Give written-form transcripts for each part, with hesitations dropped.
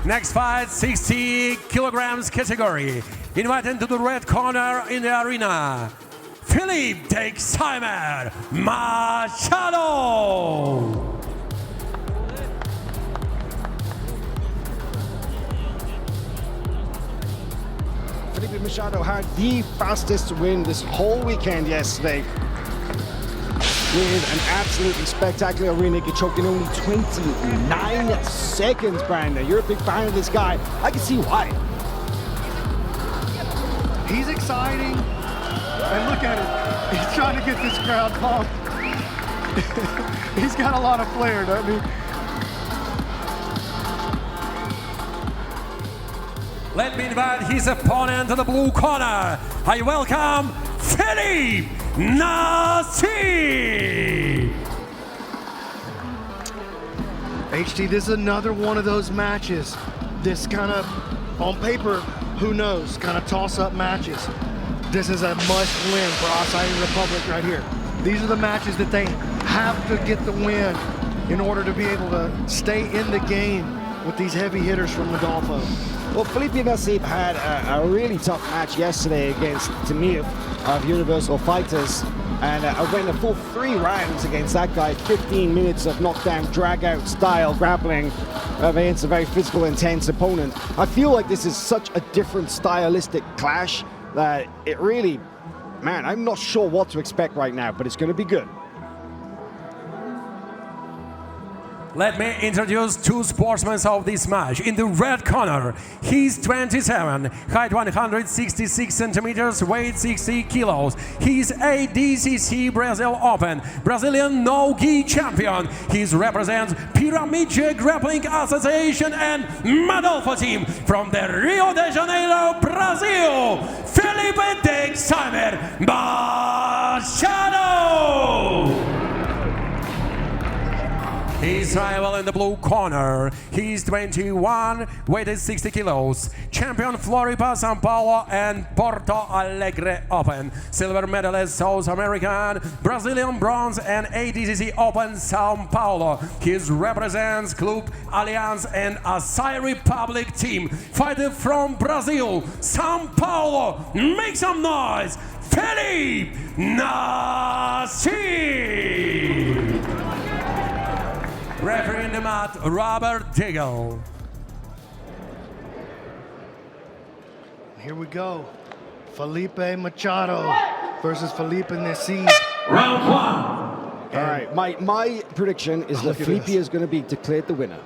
Next fight, 60 kilograms category. Invited to the red corner in the arena, Felipe Machado. Felipe Machado had the fastest win this whole weekend yesterday, with an absolutely spectacular rear naked choke in only 29 seconds, Brandon. You're a big fan of this guy. I can see why. He's exciting, and look at it. He's trying to get this crowd pumped. He's got a lot of flair, doesn't he? Let me invite his opponent to the blue corner. I welcome Felipe Nacib. HT, this is another one of those matches. This kind of, on paper, who knows, kind of toss-up matches. This is a must-win for Acai Republic right here. These are the matches that they have to get the win in order to be able to stay in the game with these heavy hitters from Rodolfo. Well, Felipe Nacib had a really tough match yesterday against Nacib of Universal Fighters, and went a full 3 rounds against that guy. 15 minutes of knockdown, drag-out style grappling against a very physical, intense opponent. I feel like this is such a different stylistic clash that it really, man, I'm not sure what to expect right now, but it's going to be good. Let me introduce 2 sportsmen of this match. In the red corner, he's 27, height 166 centimeters, weight 60 kilos. He's ADCC Brazil Open Brazilian no-gi champion. He represents Pyramid Grappling Association and Rodolfo team from the Rio de Janeiro, Brazil, Felipe Machado. His rival in the blue corner, he's 21, weighted 60 kilos, champion Florida, Sao Paulo and Porto Alegre Open, silver medalist South American, Brazilian bronze and ADCC Open Sao Paulo. He represents Club Alliance and Acai Republic team, fighting from Brazil, Sao Paulo. Make some noise, Felipe Nacib. Referee in the mat, Robert Diggle. Here we go. Felipe Machado versus Felipe Nacib. Round 1. All right, my prediction is that Felipe is going to be declared the winner.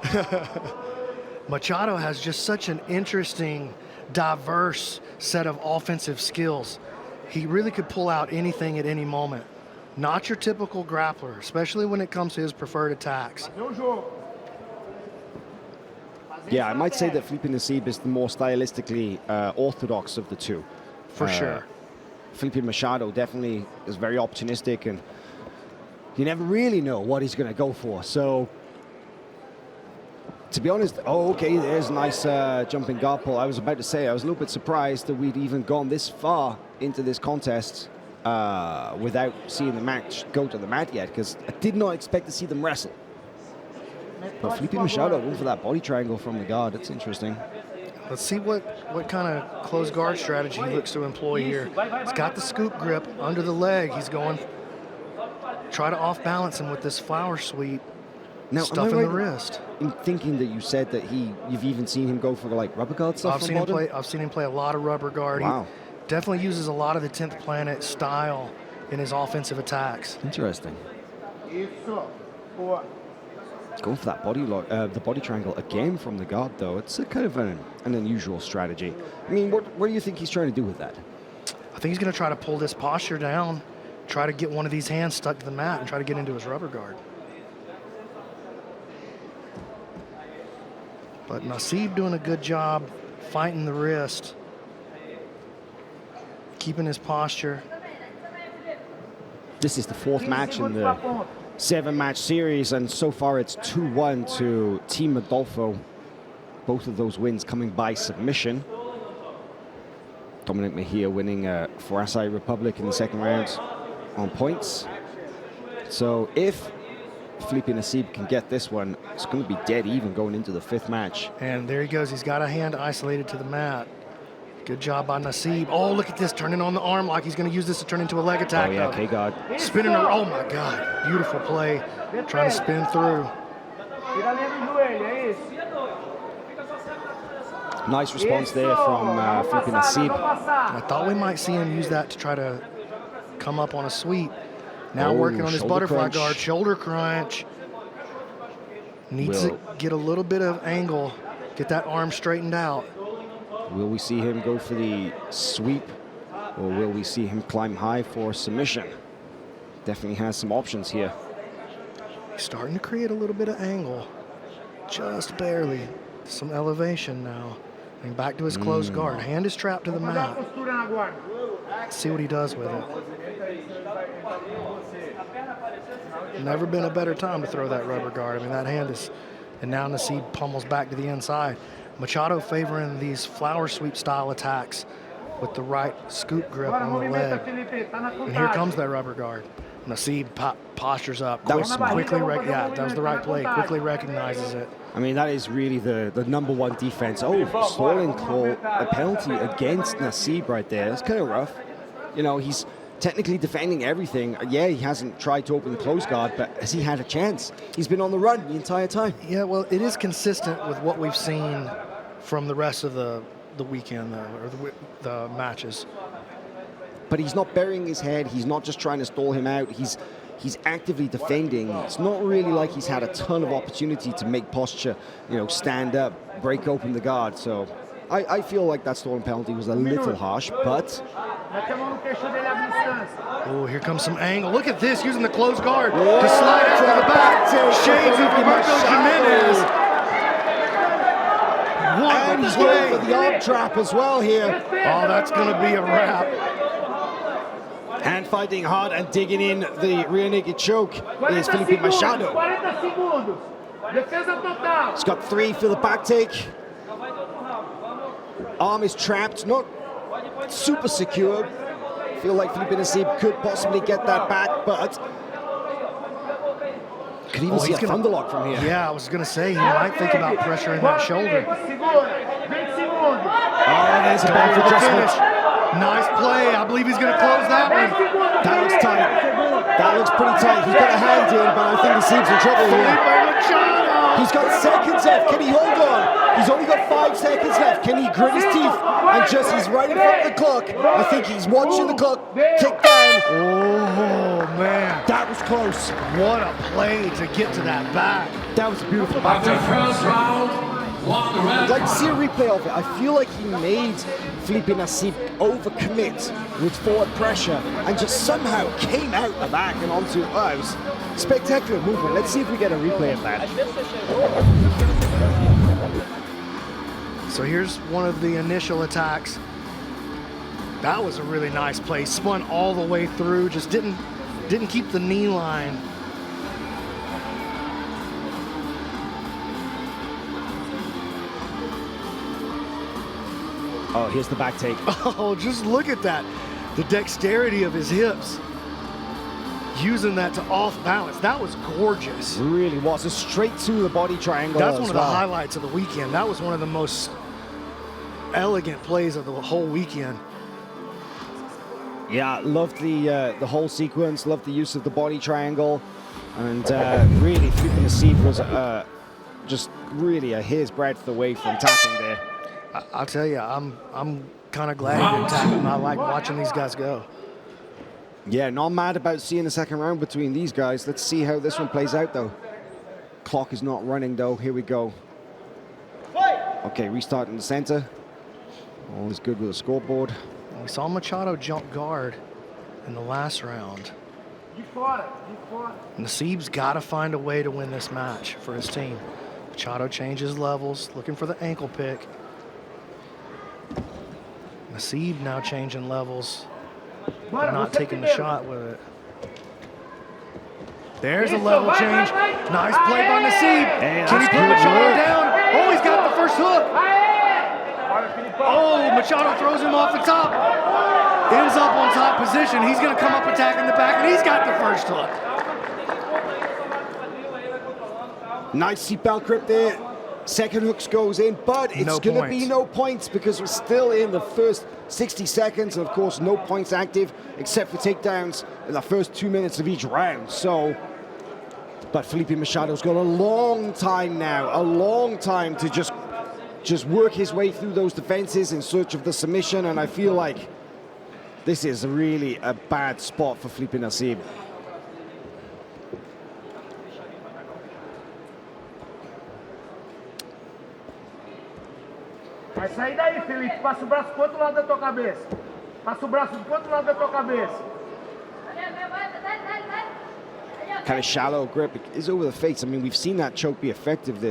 Machado has just such an interesting, diverse set of offensive skills. He really could pull out anything at any moment. Not your typical grappler, especially when it comes to his preferred attacks. Yeah, I might say that Felipe Nacib is the more stylistically orthodox of the two. For sure. Felipe Machado definitely is very opportunistic, and you never really know what he's going to go for. So, to be honest, okay, there's a nice jumping guard pull. I was about to say, I was a little bit surprised that we'd even gone this far into this contest without seeing the match go to the mat yet, because I did not expect to see them wrestle. But Felipe Machado went for that body triangle from the guard. That's interesting. Let's see what kind of closed guard strategy he looks to employ here. He's got the scoop grip under the leg. He's going, try to off-balance him with this flower sweep, stuffing the wrist. In thinking that you said that you've even seen him go for like rubber guard stuff. I've seen him play a lot of rubber guard. Wow. He definitely uses a lot of the 10th Planet style in his offensive attacks. Interesting. Going for that the body triangle again from the guard, though. It's a kind of an unusual strategy. I mean, what do you think he's trying to do with that? I think he's going to try to pull this posture down, try to get one of these hands stuck to the mat, and try to get into his rubber guard. But Nacib doing a good job fighting the wrist, keeping his posture. This is the 4th match in the 7-match series, and so far it's 2-1 to Team Rodolfo. Both of those wins coming by submission. Dominic Mejia winning for Acai Republic in the 2nd round on points. So if Felipe Nacib can get this one, it's going to be dead even going into the 5th match. And there he goes. He's got a hand isolated to the mat. Good job by Nacib. Oh, look at this, turning on the arm lock. He's going to use this to turn into a leg attack. Oh yeah, K-guard. Spinning her. Oh my God. Beautiful play. Trying to spin through. Nice response there from Felipe Nacib. I thought we might see him use that to try to come up on a sweep. Now working on his butterfly crunch. guard, shoulder crunch. Needs to get a little bit of angle, get that arm straightened out. Will we see him go for the sweep, or will we see him climb high for submission? Definitely has some options here. He's starting to create a little bit of angle, just barely. Some elevation now. And back to his closed guard. Hand is trapped to the mat. Let's see what he does with it. Never been a better time to throw that rubber guard. I mean, that hand is, and now Nacib pummels back to the inside. Machado favoring these flower sweep style attacks with the right scoop grip on the leg. And here comes that rubber guard. Nacib postures up. That was smart. That was the right play. Quickly recognizes it. I mean, that is really the #1 defense. Oh, stalling call, a penalty against Nacib right there. That's kind of rough. You know, he's technically defending everything. Yeah, he hasn't tried to open the close guard, but has he had a chance? He's been on the run the entire time. Yeah, well, it is consistent with what we've seen from the rest of the weekend, or the matches. But he's not burying his head. He's not just trying to stall him out. He's actively defending. It's not really like he's had a ton of opportunity to make posture, you know, stand up, break open the guard. So I feel like that stalling penalty was a little harsh, but... Oh, here comes some angle. Look at this, using the closed guard to slide out to the back. Shades of Roberto Jimenez. And he's going for the arm trap as well here. Oh, that's going to be a wrap. And fighting hard and digging in the rear naked choke is Felipe Machado. He's got 3 for the back take. Arm is trapped, not super secure. Feel like Felipe Nacib could possibly get that back, but could even see a thunderlock from here. Yeah, I was going to say, he might think about pressuring that shoulder. Oh, there's a bad adjustment. Nice play. I believe he's going to close that one. That looks tight. That looks pretty tight. He's got a hand in, but I think Nacib's in trouble here. He's got seconds left. Can he hold on? He's only got 5 seconds left. Can he grit his teeth? And just, he's right in front of the clock. I think he's watching the clock tick down. Oh, man. That was close. What a play to get to that back. That was a beautiful back. After first round, I'd like to see a replay of it. I feel like he made Felipe Nacib overcommit with forward pressure and just somehow came out the back and onto it was spectacular movement. Let's see if we get a replay of that. So here's one of the initial attacks. That was a really nice play. Spun all the way through, just didn't keep the knee line. Oh, here's the back take. Oh, just look at that. The dexterity of his hips. Using that to off balance. That was gorgeous. Really was. A straight to the body triangle. That's one of the highlights of the weekend. That was one of the most elegant plays of the whole weekend. Yeah, loved the whole sequence. Loved the use of the body triangle. And really, Felipe Nacib was just really a hair's breadth away from tapping there. I'll tell you, I'm kind of glad he didn't tap him. I like watching these guys go. Yeah, not mad about seeing the second round between these guys. Let's see how this one plays out, though. Clock is not running, though. Here we go. Okay, restart in the center. All is good with the scoreboard. We saw Machado jump guard in the last round. Nacib's got to find a way to win this match for his team. Machado changes levels, looking for the ankle pick. Nacib now changing levels, but not taking the shot with it. There's a level change. Nice play by Nacib. Hey, can he put Machado down? Oh, he's got the first hook. Oh, Machado throws him off the top. Ends up on top position. He's going to come up attacking the back, and he's got the first hook. Nice seatbelt grip there. Second hooks goes in, but it's going to be no points because we're still in the first 60 seconds. And of course, no points active except for takedowns in the first 2 minutes of each round. So, but Felipe Machado's got a long time now, a long time to just work his way through those defenses in search of the submission. And I feel like this is really a bad spot for Felipe Nacib. Vai sair daí, Felipe. Passa o braço pro outro lado da tua cabeça. Passa o braço pro outro lado da tua cabeça. Kind of shallow grip is over the face. I mean, we've seen that choke be effective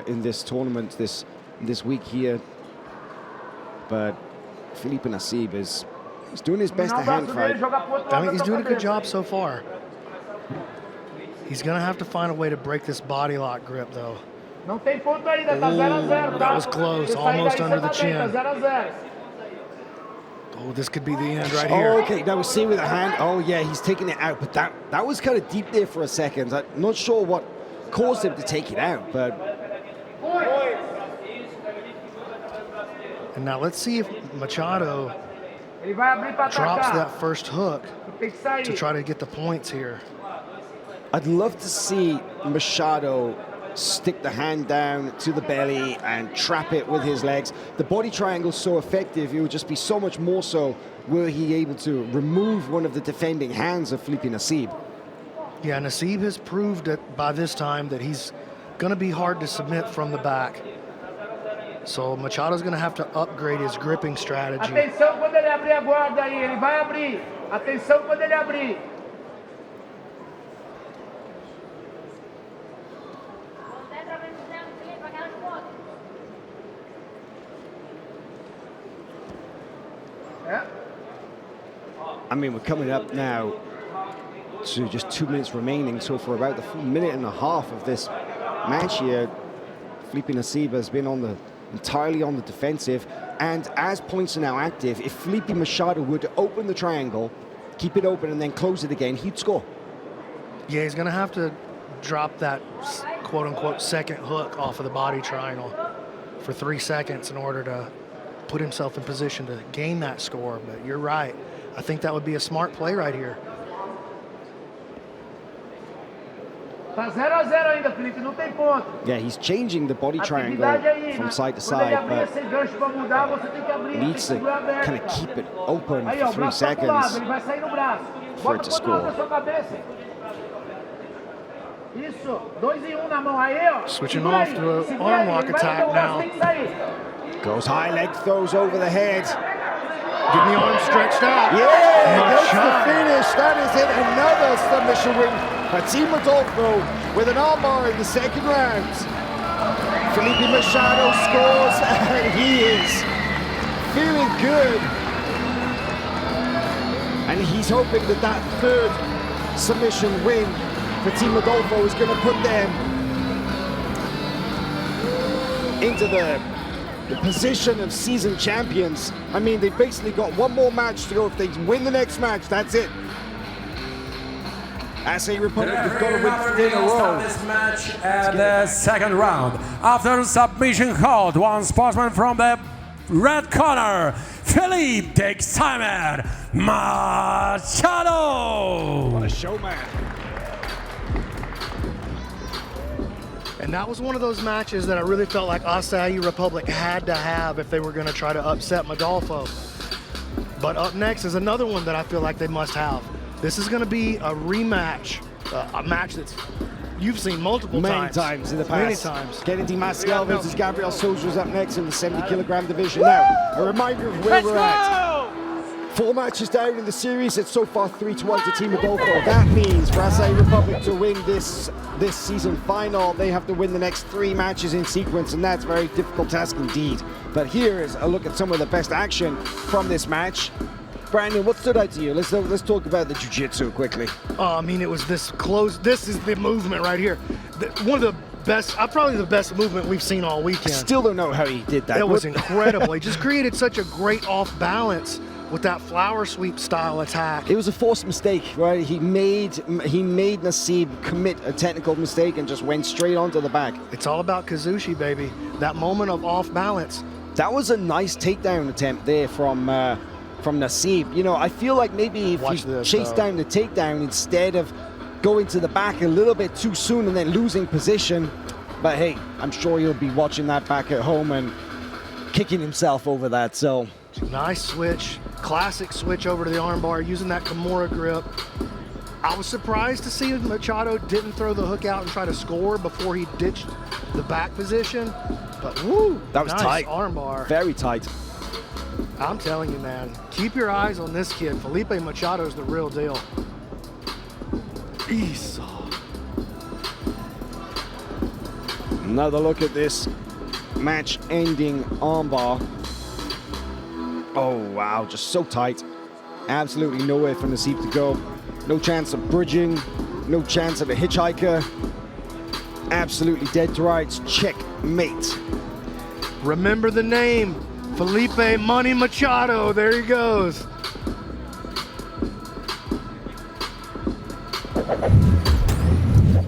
in this tournament this week here. But Felipe Nacib is doing his best to hand fight. I mean, he's doing a good job so far. He's gonna have to find a way to break this body lock grip, though. Não tem ponto ainda, tá 0 a 0. That was close, almost under the chin. Oh, this could be the end right here. Oh, okay, now we're seeing with the hand. Oh, yeah, he's taking it out, but that was kind of deep there for a second. I'm not sure what caused him to take it out, but... And now let's see if Machado drops that first hook to try to get the points here. I'd love to see Machado stick the hand down to the belly and trap it with his legs. The body triangle is so effective, it would just be so much more so were he able to remove one of the defending hands of Felipe Nacib. Yeah, Nacib has proved it by this time that he's going to be hard to submit from the back. So Machado's going to have to upgrade his gripping strategy. Atenção quando ele abrir a guarda aí, ele vai abrir. Atenção quando ele abrir. I mean, we're coming up now to just 2 minutes remaining. So for about the full minute and a half of this match here, Felipe Nacib has been entirely on the defensive. And as points are now active, if Felipe Machado were to open the triangle, keep it open and then close it again, he'd score. Yeah, he's going to have to drop that quote-unquote second hook off of the body triangle for 3 seconds in order to put himself in position to gain that score. But you're right. I think that would be a smart play right here. Tá 0 a 0 ainda, Felipe, não tem ponto. Yeah, he's changing the body triangle from side to side, but he needs to kind of keep it open for 3 seconds for it to score. Isso, 2 em 1 na mão aí, ó. Switching off to an arm lock attack now. Goes high leg throws over the head. Getting the arm stretched out. Yeah, that's the finish. That is it. Another submission win by Team Adolfo with an armbar in the second round. Felipe Machado scores, and he is feeling good. And he's hoping that that third submission win for Team Adolfo is going to put them into the position of season champions. I mean, they've basically got one more match to go. If they win the next match, that's it. As a Republic, they've got to win 3 in a row. This match at the second round. After submission hold, one sportsman from the red corner, Felipe takes timer Machado. What a showman. And that was one of those matches that I really felt like Acai Republic had to have if they were going to try to upset Adolfo. But up next is another one that I feel like they must have. This is going to be a rematch, a match that's you've seen multiple times. Many times in the past. Many times. Kennedy Mascal versus Gabriel Souza is up next in the 70-kilogram division. Now, a reminder of where we're at. 4 matches down in the series. It's so far 3-1 to Team Adolfo. That means for Acai Republic to win this season final, they have to win the next 3 matches in sequence, and that's a very difficult task indeed. But here is a look at some of the best action from this match. Brandon, what stood out to you? Let's talk about the jiu-jitsu quickly. I mean, it was this close. This is the movement right here. One of the best, probably the best movement we've seen all weekend. I still don't know how he did that. It was incredible. He just created such a great off balance with that flower sweep style attack. It was a forced mistake, right? He made Nacib commit a technical mistake and just went straight onto the back. It's all about Kazushi, baby. That moment of off balance. That was a nice takedown attempt there from Nacib. You know, I feel like maybe if Watch he this, chased though. down the takedown instead of going to the back a little bit too soon and then losing position. But hey, I'm sure he'll be watching that back at home and kicking himself over that. So Nice switch, classic switch over to the armbar, using that Kimura grip. I was surprised to see Machado didn't throw the hook out and try to score before he ditched the back position. But woo, that was nice tight. Armbar. Very tight. I'm telling you, man, keep your eyes on this kid. Felipe Machado's the real deal. Esau. Another look at this match-ending armbar. Oh, wow, just so tight. Absolutely nowhere for Nacib to go. No chance of bridging, no chance of a hitchhiker. Absolutely dead to rights. Checkmate. Remember the name, Felipe Money Machado. There he goes.